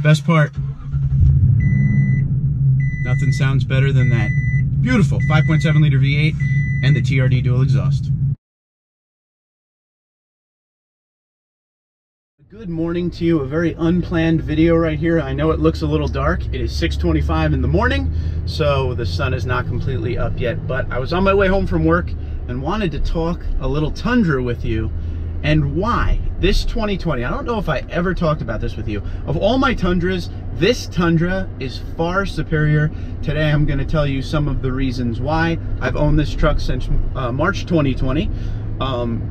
Best part, nothing sounds better than that beautiful 5.7 liter V8 and the TRD dual exhaust. Good morning to you. A very unplanned video right here. I know it looks a little dark. It is 6:25 in the morning, so the sun is not completely up yet, but I was on my way home from work and wanted to talk a little Tundra with you and why this 2020, I don't know if I ever talked about this with you, of all my Tundras, this Tundra is far superior. Today I'm going to tell you some of the reasons why. I've owned this truck since March 2020,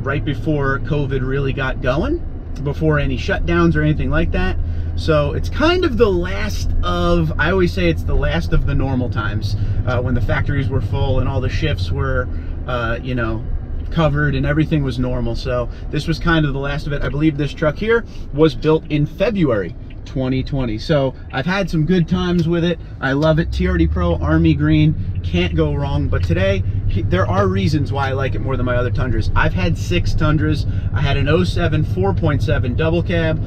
right before COVID really got going, before any shutdowns or anything like that. So it's kind of the last of, I always say it's the last of the normal times, when the factories were full and all the shifts were, you know, covered and everything was normal. So this was kind of the last of it. I believe this truck here was built in February 2020. So I've had some good times with it. I love it. TRD Pro, Army Green, can't go wrong. But today, there are reasons why I like it more than my other Tundras. I've had 6 Tundras. I had an 07 4.7 double cab.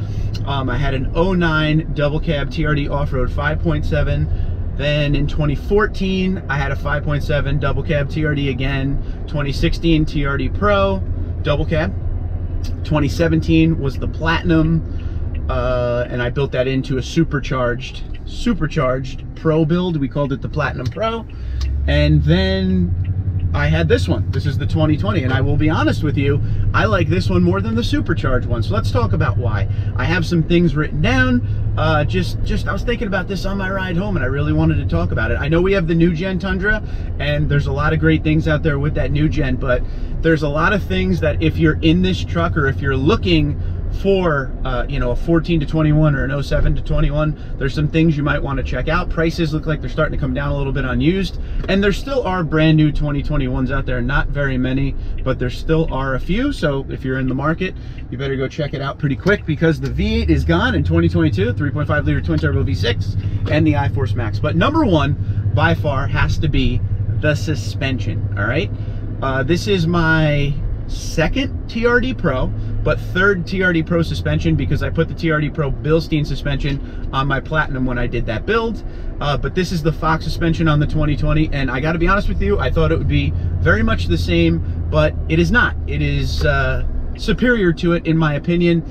I had an 09 double cab TRD off-road 5.7. Then in 2014, I had a 5.7 double cab TRD again. 2016 TRD Pro double cab. 2017 was the Platinum, and I built that into a supercharged Pro build. We called it the Platinum Pro. And then I had this one. This is the 2020, and I will be honest with you, I like this one more than the supercharged one. So let's talk about why. I have some things written down. I was thinking about this on my ride home, and I really wanted to talk about it. I know we have the new gen Tundra, and there's a lot of great things out there with that new gen, but there's a lot of things that if you're in this truck, or if you're looking for you know, a 14 to 21 or an 07 to 21, there's some things you might want to check out. Prices look like they're starting to come down a little bit on used, and there still are brand new 2021s out there. Not very many, but there still are a few. So if you're in the market, you better go check it out pretty quick, because the V8 is gone in 2022, 3.5 liter twin turbo V6 and the iForce Max. But number one by far has to be the suspension. All right, this is my second TRD Pro, but third TRD Pro suspension, because I put the TRD Pro Bilstein suspension on my Platinum when I did that build. But this is the Fox suspension on the 2020, and I got to be honest with you, I thought it would be very much the same, but it is not. It is superior to it, in my opinion.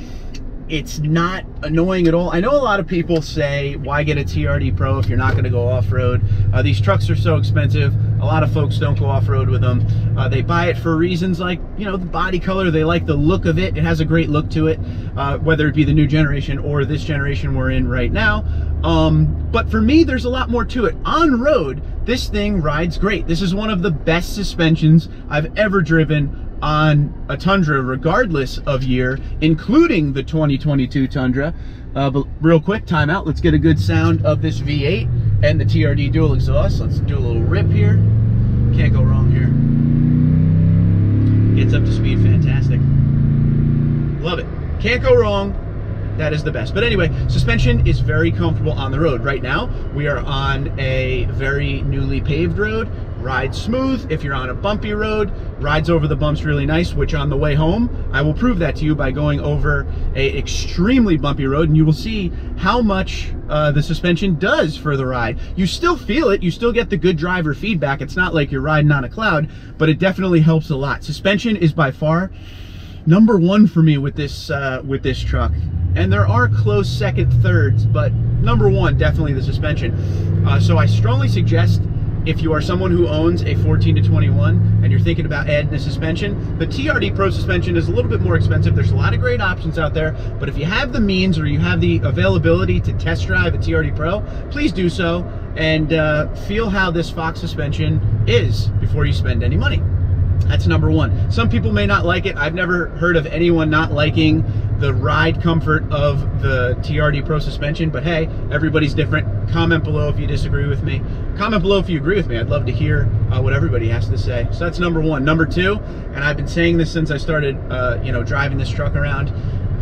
It's not annoying at all. I know a lot of people say, why get a TRD Pro if you're not going to go off-road? These trucks are so expensive. A lot of folks don't go off-road with them. They buy it for reasons like, you know, the body color. They like the look of it. It has a great look to it, whether it be the new generation or this generation we're in right now. But for me, there's a lot more to it. On road, this thing rides great. This is one of the best suspensions I've ever driven on a Tundra, regardless of year, including the 2022 Tundra. But real quick, time out. Let's get a good sound of this V8 and the TRD dual exhaust. Let's do a little rip here. Can't go wrong here. Gets up to speed fantastic. Love it. Can't go wrong. That is the best. But anyway, suspension is very comfortable on the road. Right now, we are on a very newly paved road. Rides smooth. If you're on a bumpy road, rides over the bumps really nice, which on the way home, I will prove that to you by going over a extremely bumpy road, and you will see how much the suspension does for the ride. You still feel it. You still get the good driver feedback. It's not like you're riding on a cloud, but it definitely helps a lot. Suspension is by far number one for me with this truck. And there are close second, thirds, but number one, definitely the suspension. So I strongly suggest, if you are someone who owns a 14 to 21 and you're thinking about adding a suspension, the TRD Pro suspension is a little bit more expensive. There's a lot of great options out there, but if you have the means or you have the availability to test drive a TRD Pro, please do so and feel how this Fox suspension is before you spend any money. That's number one. Some people may not like it. I've never heard of anyone not liking the ride comfort of the TRD Pro suspension, but hey, everybody's different. Comment below if you disagree with me. Comment below if you agree with me. I'd love to hear what everybody has to say. So that's number one. Number two, and I've been saying this since I started you know, driving this truck around,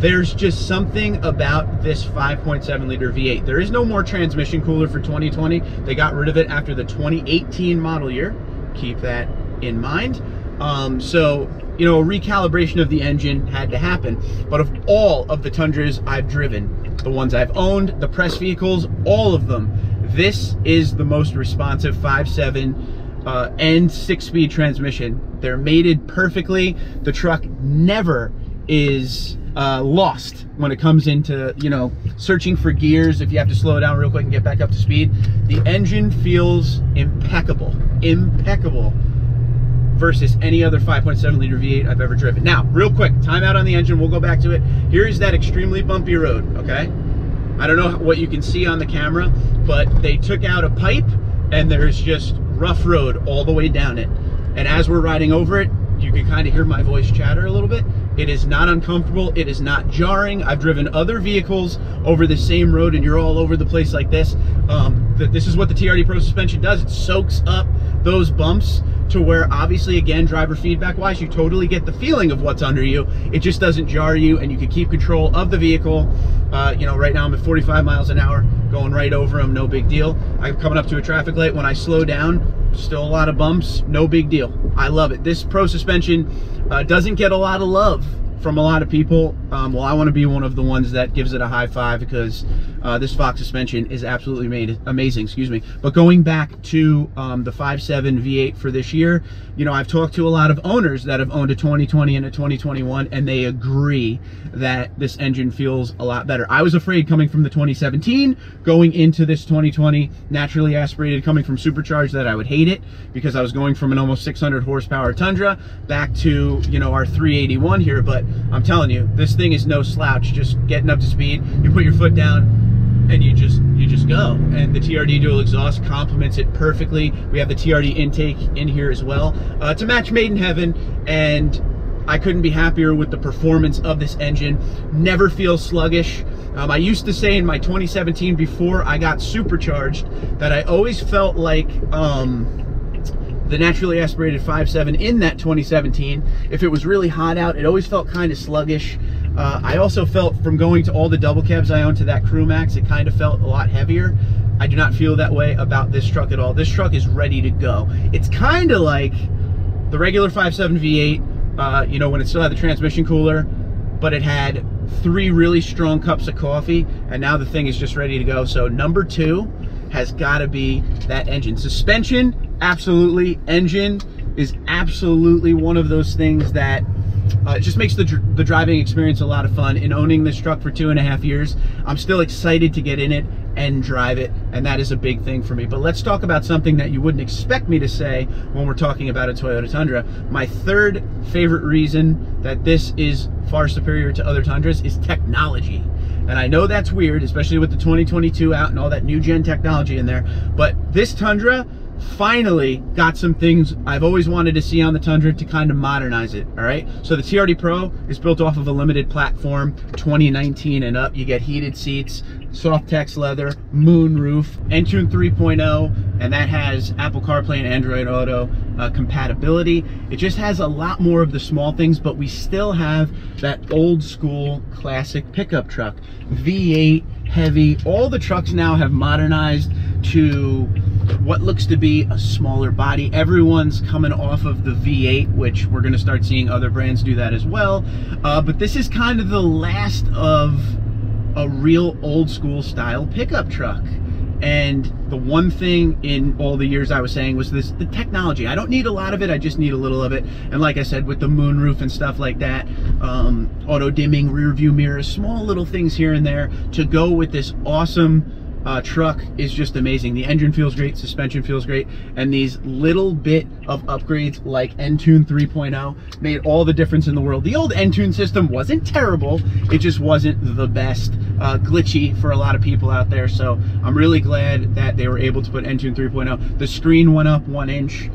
there's just something about this 5.7 liter V8. There is no more transmission cooler for 2020. They got rid of it after the 2018 model year. Keep that in mind. So, you know, a recalibration of the engine had to happen. But of all of the Tundras I've driven, the ones I've owned, the press vehicles, all of them. This is the most responsive 5.7 and 6-speed transmission. They're mated perfectly. The truck never is lost when it comes into, you know, searching for gears if you have to slow down real quick and get back up to speed. The engine feels impeccable, impeccable versus any other 5.7 liter V8 I've ever driven. Now, real quick, timeout on the engine, we'll go back to it. Here's that extremely bumpy road, okay? I don't know what you can see on the camera, but they took out a pipe and there's just rough road all the way down it. And as we're riding over it, you can kind of hear my voice chatter a little bit. It is not uncomfortable, it is not jarring. I've driven other vehicles over the same road and you're all over the place like this. This is what the TRD Pro suspension does. It soaks up those bumps to where, obviously, again, driver feedback wise, you totally get the feeling of what's under you. It just doesn't jar you and you can keep control of the vehicle. You know, right now I'm at 45 miles an hour, going right over them, no big deal. I'm coming up to a traffic light. When I slow down, still a lot of bumps, no big deal. I love it. This Pro suspension doesn't get a lot of love from a lot of people. Well, I want to be one of the ones that gives it a high five because this Fox suspension is absolutely amazing, excuse me. But going back to the 5.7 V8 for this year, you know, I've talked to a lot of owners that have owned a 2020 and a 2021, and they agree that this engine feels a lot better. I was afraid coming from the 2017, going into this 2020, naturally aspirated, coming from supercharged, that I would hate it because I was going from an almost 600 horsepower Tundra back to, you know, our 381 here. But I'm telling you, this thing is no slouch. Just getting up to speed, you put your foot down and you just go. And the TRD dual exhaust complements it perfectly. We have the TRD intake in here as well to match Made in Heaven, and I couldn't be happier with the performance of this engine. Never feels sluggish. I used to say in my 2017, before I got supercharged, that I always felt like the naturally aspirated 5.7 in that 2017, if it was really hot out, it always felt kind of sluggish. I also felt, from going to all the double cabs I own to that Crew Max, it kind of felt a lot heavier. I do not feel that way about this truck at all. This truck is ready to go. It's kind of like the regular 5.7 V8, you know, when it still had the transmission cooler, but it had 3 really strong cups of coffee, and now the thing is just ready to go. So number 2 has got to be that engine. Suspension, absolutely. Engine is absolutely one of those things that it just makes the driving experience a lot of fun. In owning this truck for 2.5 years, I'm still excited to get in it and drive it, and that is a big thing for me. But let's talk about something that you wouldn't expect me to say when we're talking about a Toyota Tundra. My third favorite reason that this is far superior to other Tundras is technology. And I know that's weird, especially with the 2022 out and all that new gen technology in there, but this Tundra finally got some things I've always wanted to see on the Tundra to kind of modernize it, all right? So the TRD Pro is built off of a limited platform, 2019 and up. You get heated seats, Softex leather, moonroof, Entune 3.0, and that has Apple CarPlay and Android Auto compatibility. It just has a lot more of the small things, but we still have that old school classic pickup truck. V8, heavy, all the trucks now have modernized to what looks to be a smaller body. Everyone's coming off of the V8, which we're going to start seeing other brands do that as well. But this is kind of the last of a real old school style pickup truck. And the one thing in all the years I was saying was the technology. I don't need a lot of it, I just need a little of it. And like I said, with the moonroof and stuff like that, auto dimming rear view mirrors, small little things here and there to go with this awesome truck is just amazing. The engine feels great, suspension feels great, and these little bit of upgrades like Entune 3.0 made all the difference in the world. The old Entune system wasn't terrible, it just wasn't the best, glitchy for a lot of people out there. So I'm really glad that they were able to put Entune 3.0. The screen went up 1 inch,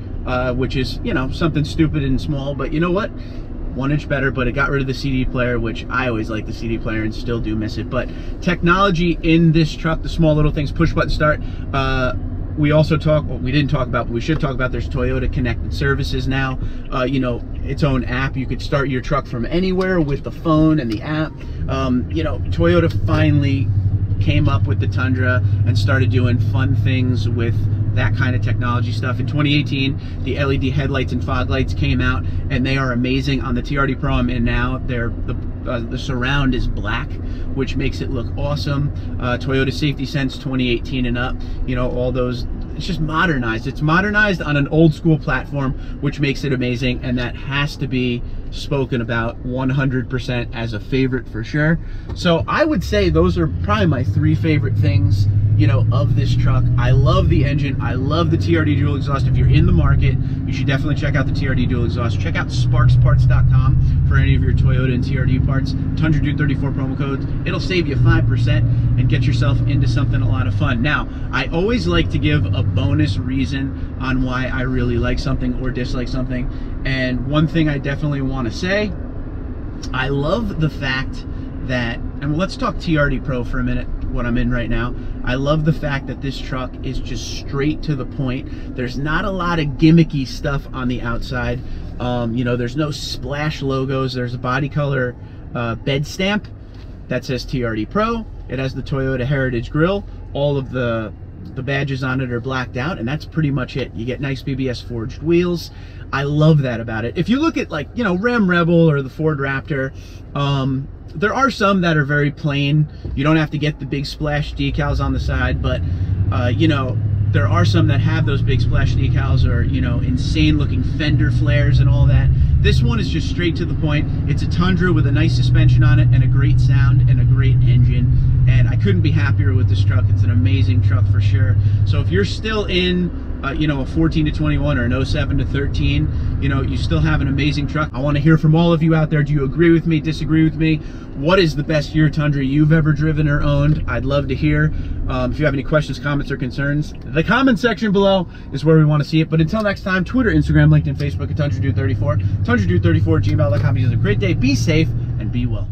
which is, you know, something stupid and small, but you know what? 1 inch better, but it got rid of the CD player, which I always like the CD player and still do miss it. But technology in this truck, the small little things, push button start. We also talk, well, we didn't talk about, but we should talk about, there's Toyota connected services now. You know, its own app. You could start your truck from anywhere with the phone and the app. You know, Toyota finally came up with the Tundra and started doing fun things with that kind of technology stuff. In 2018, the LED headlights and fog lights came out, and they are amazing. On the TRD Pro I'm in now, they're the surround is black, which makes it look awesome. Toyota Safety Sense 2018 and up, you know, all those. It's just modernized. It's modernized on an old school platform, which makes it amazing, and that has to be spoken about 100% as a favorite for sure. So I would say those are probably my 3 favorite things, you know, of this truck. I love the engine. I love the TRD dual exhaust. If you're in the market, you should definitely check out the TRD dual exhaust. Check out sparksparts.com for any of your Toyota and TRD parts. TundraDude34 promo codes. It'll save you 5% and get yourself into something a lot of fun. Now, I always like to give a bonus reason on why I really like something or dislike something. And one thing I definitely want to say, I love the fact that, and let's talk TRD Pro for a minute, what I'm in right now. I love the fact that this truck is just straight to the point. There's not a lot of gimmicky stuff on the outside. You know, there's no splash logos. There's a body color bed stamp that says TRD Pro. It has the Toyota Heritage grille. All of the badges on it are blacked out, and that's pretty much it. You get nice BBS forged wheels. I love that about it. If you look at, like, you know, Ram Rebel or the Ford Raptor, there are some that are very plain. You don't have to get the big splash decals on the side, but you know, there are some that have those big splash decals, or, you know, insane looking fender flares and all that. This one is just straight to the point. It's a Tundra with a nice suspension on it and a great sound and a great engine, and I couldn't be happier with this truck. It's an amazing truck for sure. So if you're still in you know, a 14 to 21 or an 07 to 13, you know, you still have an amazing truck. I want to hear from all of you out there. Do you agree with me, disagree with me? What is the best year Tundra you've ever driven or owned? I'd love to hear. If you have any questions, comments, or concerns, the comment section below is where we want to see it. But until next time, Twitter, Instagram, LinkedIn, Facebook at TundraDude34, TundraDude34 @gmail.com. You have a great day, be safe, and be well.